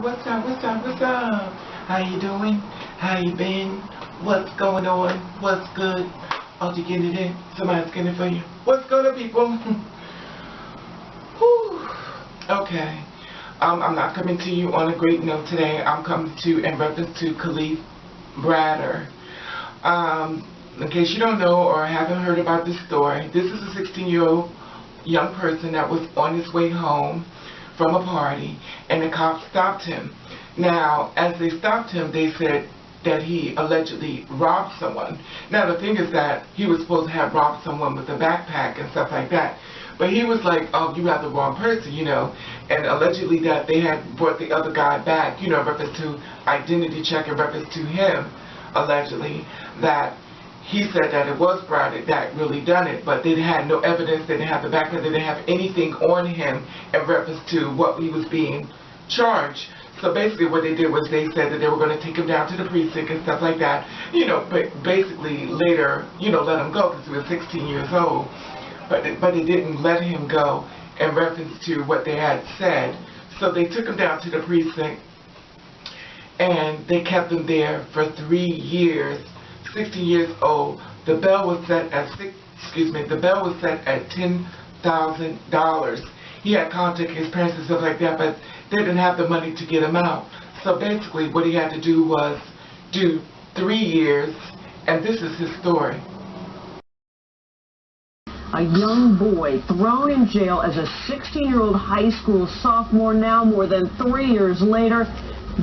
What's up? What's up? What's up? How you doing? How you been? What's going on? What's good? Oh, you getting it in? Somebody's getting it for you. What's going on, people? Whew. Okay. I'm not coming to you on a great note today. I'm coming to in reference to Khalif Browder. In case you don't know or haven't heard about this story, this is a 16-year-old young person that was on his way home from a party, and the cops stopped him. Now, as they stopped him, they said that he allegedly robbed someone. Now, the thing is that he was supposed to have robbed someone with a backpack and stuff like that. But he was like, oh, you have the wrong person, you know. And allegedly that they had brought the other guy back, you know, in reference to identity check, in reference to him, allegedly, that he said that it was Browder that really done it, but they had no evidence, they didn't have the background, they didn't have anything on him in reference to what he was being charged. So basically what they did was they said that they were going to take him down to the precinct and stuff like that, you know, but basically later, you know, let him go because he was 16 years old. But they didn't let him go in reference to what they had said. So they took him down to the precinct and they kept him there for 3 years. 16 years old. The bail was set at $10,000. He had contacted his parents and stuff like that, but they didn't have the money to get him out. So basically, what he had to do was do 3 years, and this is his story. A young boy thrown in jail as a 16-year-old high school sophomore. Now, more than 3 years later,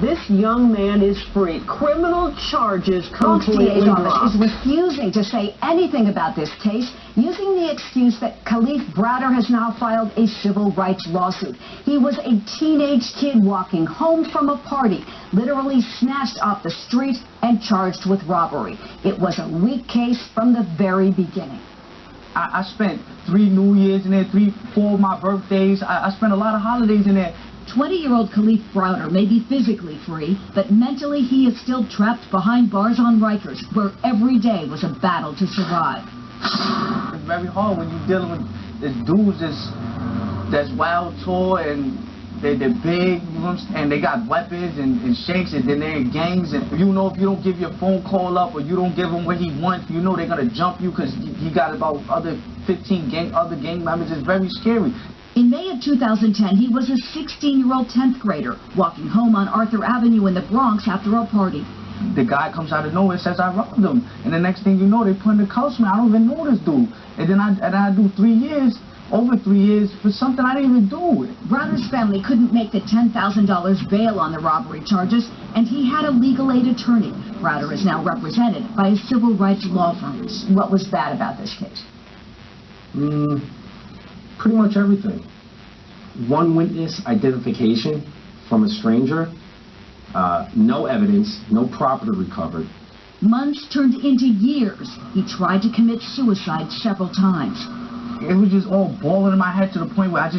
this young man is free. Criminal charges completely dropped. The office is refusing to say anything about this case, using the excuse that Khalif Browder has now filed a civil rights lawsuit. He was a teenage kid walking home from a party, literally snatched off the street and charged with robbery. It was a weak case from the very beginning. I spent 3 New Year's in there, 4 of my birthdays. I spent a lot of holidays in there. 20-year-old Khalif Browder may be physically free, but mentally he is still trapped behind bars on Rikers, where every day was a battle to survive. It's very hard when you're dealing with the dudes that's wild, tall, and they're big, you know, and they got weapons and shanks, and then they're in gangs, and you know if you don't give your phone call up or you don't give him what he wants, you know they're going to jump you because he got about other 15 other gang members. It's very scary. In May of 2010, he was a 16-year-old 10th grader walking home on Arthur Avenue in the Bronx after a party. The guy comes out of nowhere and says, I robbed him. And the next thing you know, they put in the cuffs, man. I don't even know this dude. And then I do 3 years, over 3 years, for something I didn't even do. Browder's family couldn't make the $10,000 bail on the robbery charges, and he had a legal aid attorney. Browder is now represented by a civil rights law firm. What was bad about this case? Pretty much everything. One witness identification from a stranger, no evidence, no property recovered. Months turned into years. He tried to commit suicide several times. It was just all balling in my head to the point where I had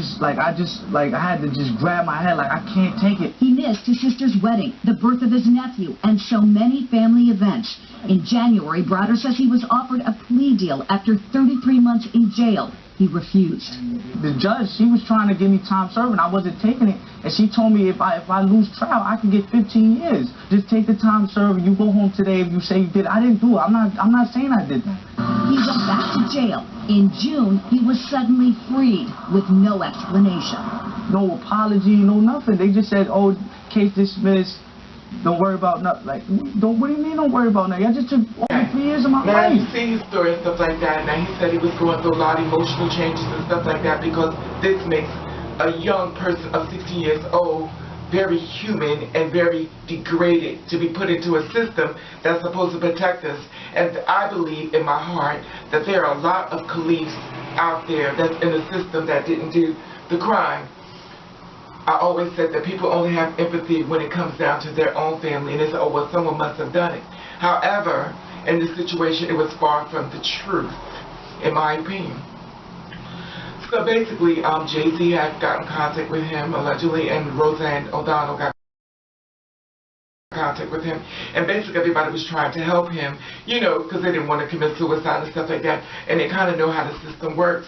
to just grab my head like I can't take it. He missed his sister's wedding, the birth of his nephew, and so many family events. In January, Browder says he was offered a plea deal after 33 months in jail. He refused. The judge, she was trying to give me time served, and I wasn't taking it. And she told me if I lose trial, I can get 15 years. Just take the time served. You go home today if you say you did. I didn't do it. I'm not saying I did that. He went back to jail. In June, he was suddenly freed with no explanation. No apology, no nothing. They just said, "Oh, case dismissed. Don't worry about nothing." Like, what do you mean don't worry about nothing? I just took over 3 years of my life. Now, you see his story and stuff like that. Now, he said he was going through a lot of emotional changes and stuff like that because this makes a young person of 16 years old very human and very degraded to be put into a system that's supposed to protect us. And I believe in my heart that there are a lot of Khalifs out there that's in the system that didn't do the crime. I always said that people only have empathy when it comes down to their own family, and they say, oh, well, someone must have done it. However, in this situation, it was far from the truth, in my opinion. So basically, Jay-Z had gotten in contact with him, allegedly, and Roseanne O'Donnell got in contact with him. And basically, everybody was trying to help him, you know, because they didn't want to commit suicide and stuff like that. And they kind of know how the system works.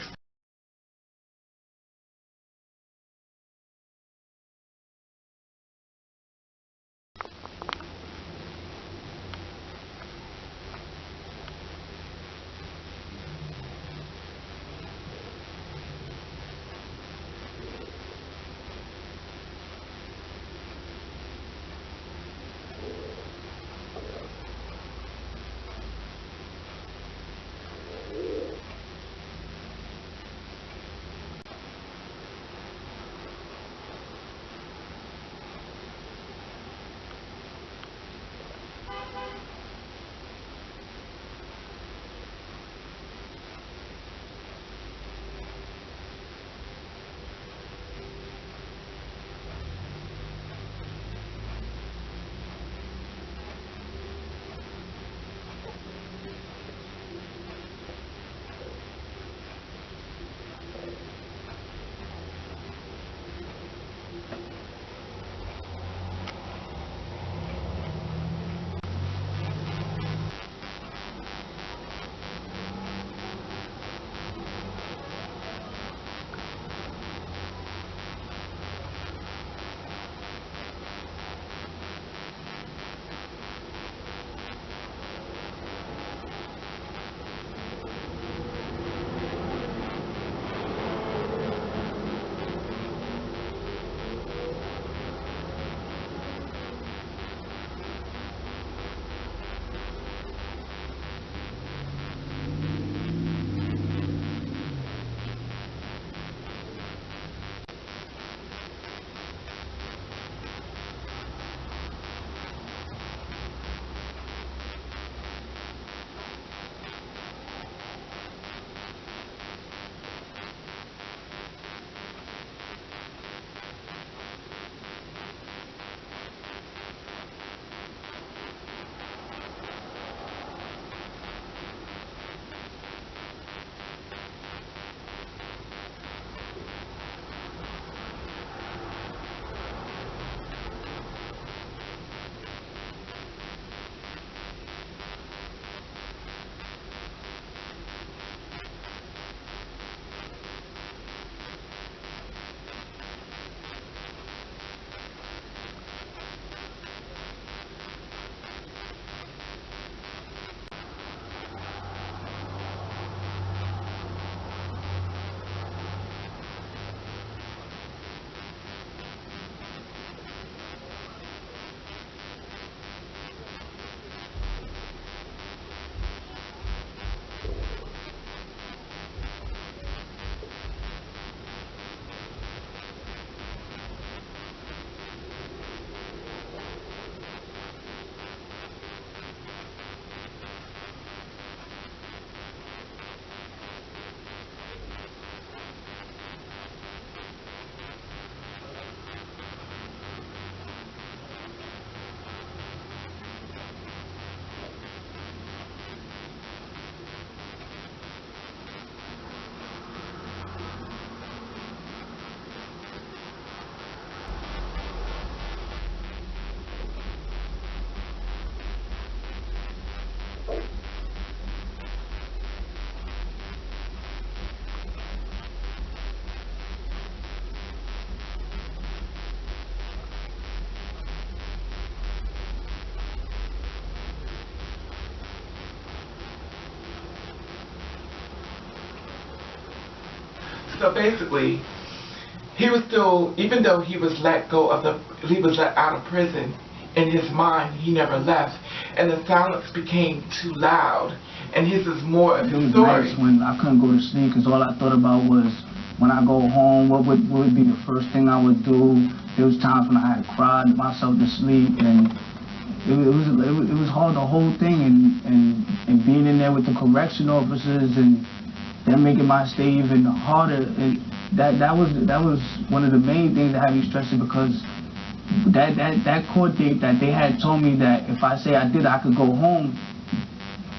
So basically, he was still, even though he was let out of prison, in his mind, he never left. And the silence became too loud. And his is more of his story. Nights when I couldn't go to sleep because all I thought about was when I go home, what would be the first thing I would do. There was times when I had cried myself to sleep, and it was hard, the whole thing, and being in there with the correction officers and them making my stay even harder. That was one of the main things that had me stressing, because that court date that they had told me that if I say I did, I could go home,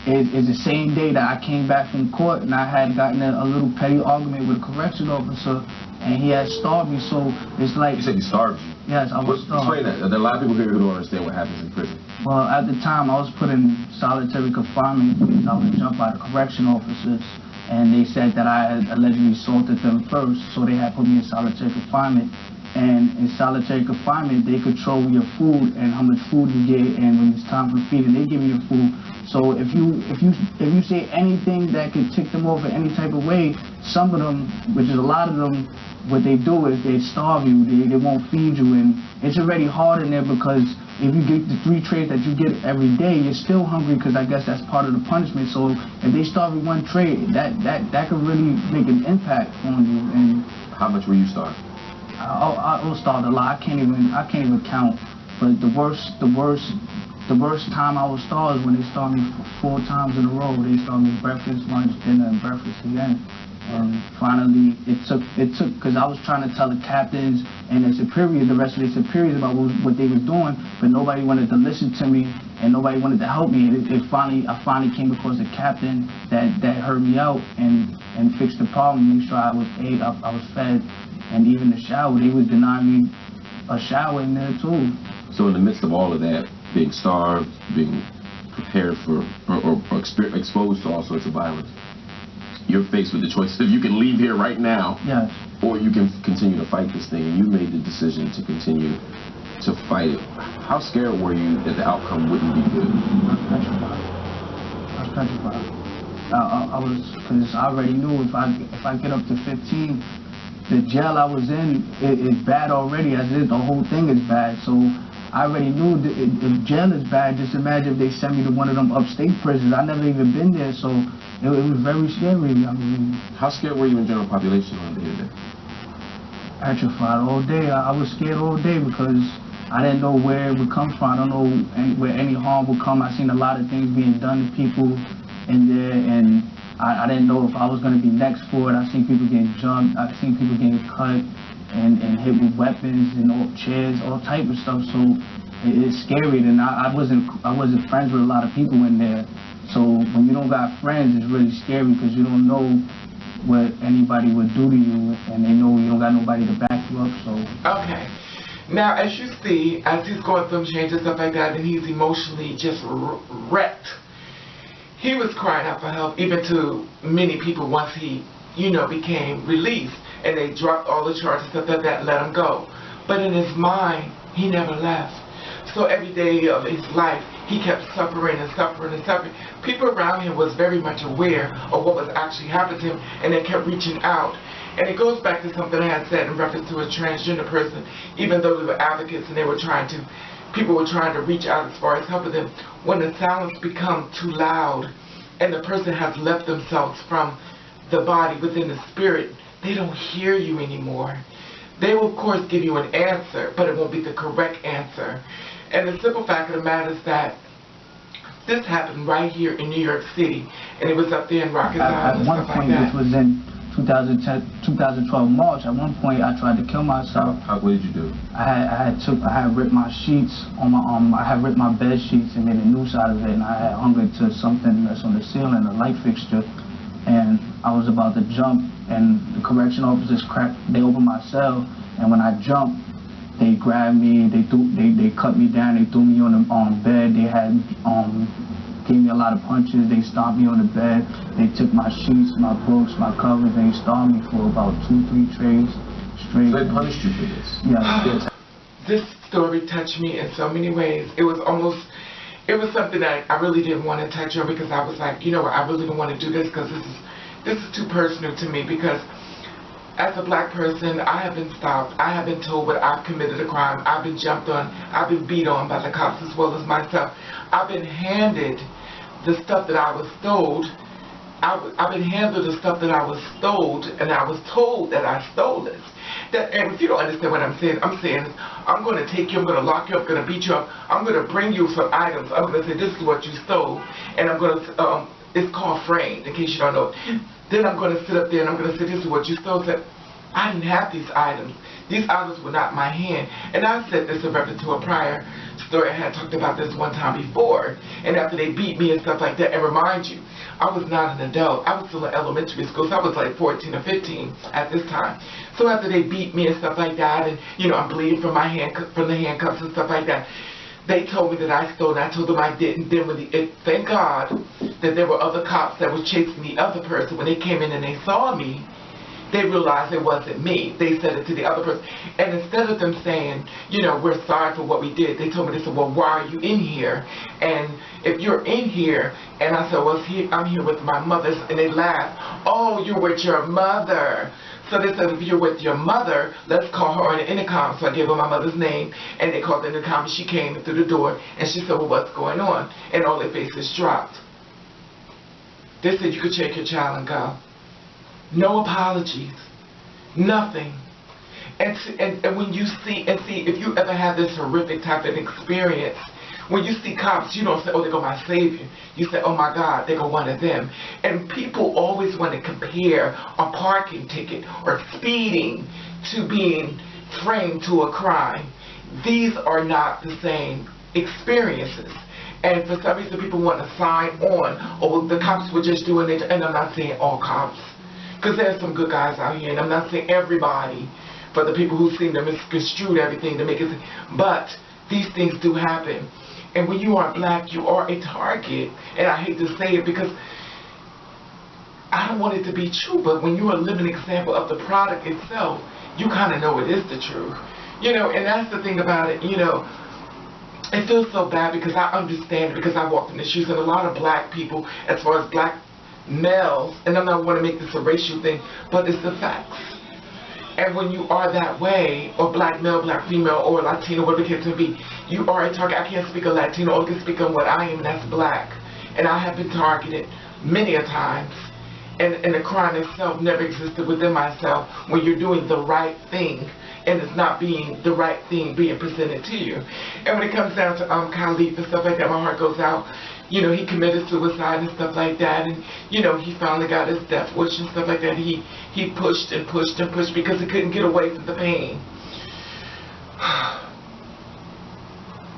is the same day that I came back from court, and I had gotten a little petty argument with a correction officer, and he had starved me. So it's like... You said he starved you? Yes, I was starved. Explain that. There are a lot of people here who don't understand what happens in prison. Well, at the time, I was put in solitary confinement because I was jumped by the correction officers, and they said that I had allegedly assaulted them first, so they had put me in solitary confinement. And in solitary confinement, they control your food and how much food you get, and when it's time for feeding, they give you your food. So if you say anything that could tick them off in any type of way, some of them, which is a lot of them, what they do is they starve you, they won't feed you, and it's already hard in there because if you get the 3 trays that you get every day, you're still hungry because I guess that's part of the punishment. So if they starve you 1 tray, that could really make an impact on you. And how much were you starved? I was starved a lot. I can't even count. But the worst time I was starved is when they starved me 4 times in a row. They starved me breakfast, lunch, dinner, and breakfast again. And finally, it took, because I was trying to tell the captains and the superiors, the rest of the superiors about what they was doing, but nobody wanted to listen to me, and nobody wanted to help me. I finally came across a captain that heard me out and fixed the problem, made sure I was ate, I was fed, and even the shower, they was denying me a shower in there too. So in the midst of all of that, being starved, being prepared for, or exposed to all sorts of violence, you're faced with the choice of you can leave here right now, yes, or you can continue to fight this thing, and you made the decision to continue to fight it. How scared were you that the outcome wouldn't be good? I was petrified. I was, because I already knew if I get up to 15, the jail I was in is bad already, as it is, the whole thing is bad. So I already knew that if jail is bad, just imagine if they sent me to one of them upstate prisons. I never even been there, so it was very scary. I mean, how scared were you in general population on day to day? Petrified all day. I was scared all day because I didn't know where it would come from. I don't know where any harm would come. I seen a lot of things being done to people in there, and I didn't know if I was going to be next for it. I seen people getting jumped. I seen people getting cut and hit with weapons and all chairs, all type of stuff. So it's scary. And I wasn't friends with a lot of people in there. So when you don't got friends, it's really scary because you don't know what anybody would do to you, and they know you don't got nobody to back you up. So okay. Now, as you see, as he's going through changes and stuff like that, and he's emotionally just wrecked. He was crying out for help, even to many people once he, became released, and they dropped all the charges and stuff that let him go. But in his mind, he never left. So every day of his life, he kept suffering and suffering and suffering. People around him was very much aware of what was actually happening to him, and they kept reaching out. And it goes back to something I had said in reference to a transgender person, even though we were advocates and people were trying to reach out as far as helping them. When the silence becomes too loud and the person has left themselves from the body within the spirit, they don't hear you anymore. They will, of course, give you an answer, but it won't be the correct answer. And the simple fact of the matter is that this happened right here in New York City, and it was up there in Rikers Island. At one point, which was in 2012 March, at one point I tried to kill myself. What did you do? I had ripped my sheets on my I had ripped my bed sheets and made a noose out of it, and I had hung it to something that's on the ceiling, a light fixture, and I was about to jump, and the correction officers they opened my cell, and when I jumped, they grabbed me, they cut me down, they threw me on the bed, they had gave me a lot of punches, they stomped me on the bed, they took my sheets, my books, my covers, and they starved me for about 2-3 trays straight. So they punished you for this? Yeah. This story touched me in so many ways. It was something that I really didn't want to touch on, because I was like, I really don't want to do this, because this is too personal to me, because as a black person, I have been stopped. I have been told that I've committed a crime. I've been jumped on. I've been beat on by the cops as well as myself. I've been handed the stuff that I was stole. I've been handed the stuff that I was stole, and I was told that I stole it. And if you don't understand what I'm saying is, I'm going to take you, I'm going to lock you up, I'm going to beat you up, I'm going to bring you some items, I'm going to say, this is what you stole, and I'm going to, it's called framed, in case you don't know. Then I'm going to sit up there and I'm going to say, this is what you stole. Said, I didn't have these items. These items were not my hand. And I said this in reference to a prior story. I had talked about this one time before. And after they beat me and stuff like that, and remind you, I was not an adult. I was still in elementary school, so I was like 14 or 15 at this time. So after they beat me and stuff like that, and you know, I'm bleeding from my from the handcuffs and stuff like that, they told me that I stole, and I told them I didn't. Then thank God that there were other cops that were chasing the other person. When they came in and they saw me, they realized it wasn't me. They said it to the other person. And instead of them saying, you know, we're sorry for what we did, they told me, they said, well, why are you in here? And if you're in here, and I said, well, I'm here with my mother. And they laughed, oh, you're with your mother. So they said, if you're with your mother, let's call her on the intercom. So I gave her my mother's name, and they called the intercom, and she came through the door, and she said, well, what's going on? And all their faces dropped. They said, you could take your child and go. No apologies. Nothing. And when you see, if you ever have this horrific type of experience, when you see cops, you don't say, oh, there go my savior. You say, oh my God, there go one of them. And people always want to compare a parking ticket or speeding to being framed to a crime. These are not the same experiences. And for some reason, people want to sign on, oh, the cops were just doing it. And I'm not saying all cops, because there's some good guys out here, and I'm not saying everybody, for the people who seem to misconstrue everything to make it, but these things do happen. And when you are black, you are a target. And I hate to say it because I don't want it to be true, but when you're a living example of the product itself, you kind of know it is the truth. You know, and that's the thing about it, you know, it feels so bad because I understand it, because I walked in the shoes of a lot of black people, as far as black males, and I'm not want to make this a racial thing, but it's the facts. And when you are that way, or black male, black female, or Latino, whatever the case may be, you are a target. I can't speak of Latino, I can speak on what I am, and that's black. And I have been targeted many a times. And the crime itself never existed within myself when you're doing the right thing, and it's not being the right thing being presented to you. And when it comes down to Kalief and stuff like that, my heart goes out. You know, he committed suicide and stuff like that, and you know, he finally got his death wish and stuff like that. He pushed and pushed and pushed because he couldn't get away from the pain.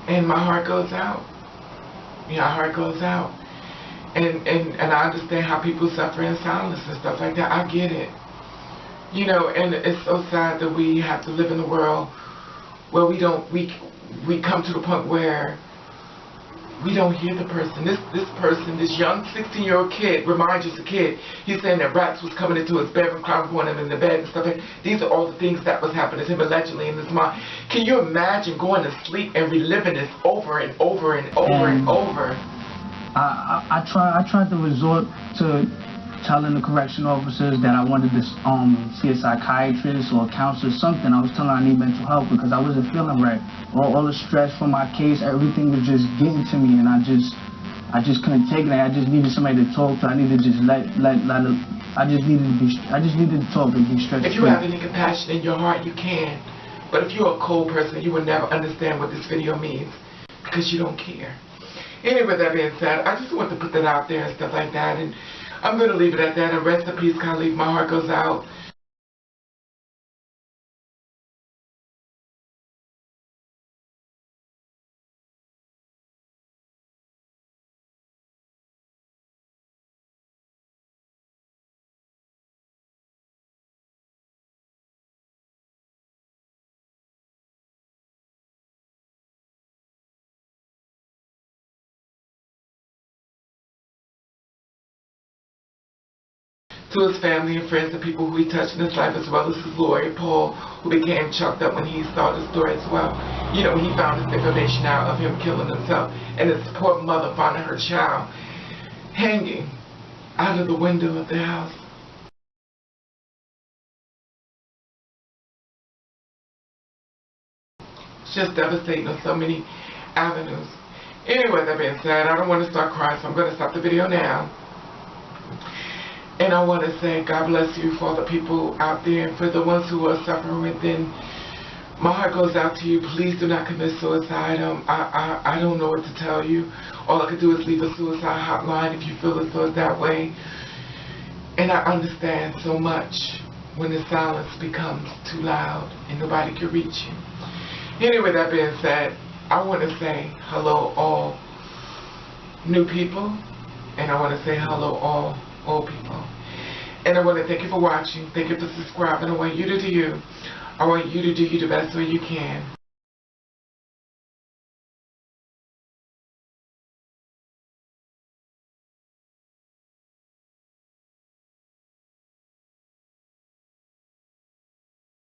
And my heart goes out. Yeah, my heart goes out. And I understand how people suffer in silence and stuff like that. I get it. You know, and it's so sad that we have to live in a world where we come to the point where we don't hear the person. This person, this young 16-year-old kid, reminds us a kid. He's saying that rats was coming into his bedroom, climbing him in the bed and stuff. These are all the things that was happening to him allegedly in his mind. Can you imagine going to sleep and reliving this over and over and over and over? I tried to resort to telling the correction officers that I wanted to see a psychiatrist or a counselor, something. I was telling her I need mental help because I wasn't feeling right. All the stress from my case, everything was just getting to me, and I just couldn't take it. I just needed somebody to talk to. I needed to just I just needed to talk and be stress-free. If you have any compassion in your heart, you can. But if you're a cold person, you will never understand what this video means because you don't care. Anyway, with that being said, I just want to put that out there and stuff like that, and I'm going to leave it at that. And rest in peace, Khalif. My heart goes out. To his family and friends and people who he touched in his life, as well as his lawyer, Paul, who became chucked up when he saw the story as well. You know, he found this information out of him killing himself, and his poor mother finding her child hanging out of the window of the house. just devastating on so many avenues. Anyway, that being said, I don't want to start crying, so I'm going to stop the video now. And I want to say God bless you for all the people out there, and for the ones who are suffering within. My heart goes out to you. Please do not commit suicide. I don't know what to tell you. All I can do is leave a suicide hotline if you feel as though it's that way. And I understand so much when the silence becomes too loud and nobody can reach you. Anyway, that being said, I want to say hello all new people, and I want to say hello all old people. And I want to thank you for watching. Thank you for subscribing. I want you to do you. I want you to do you the best way you can.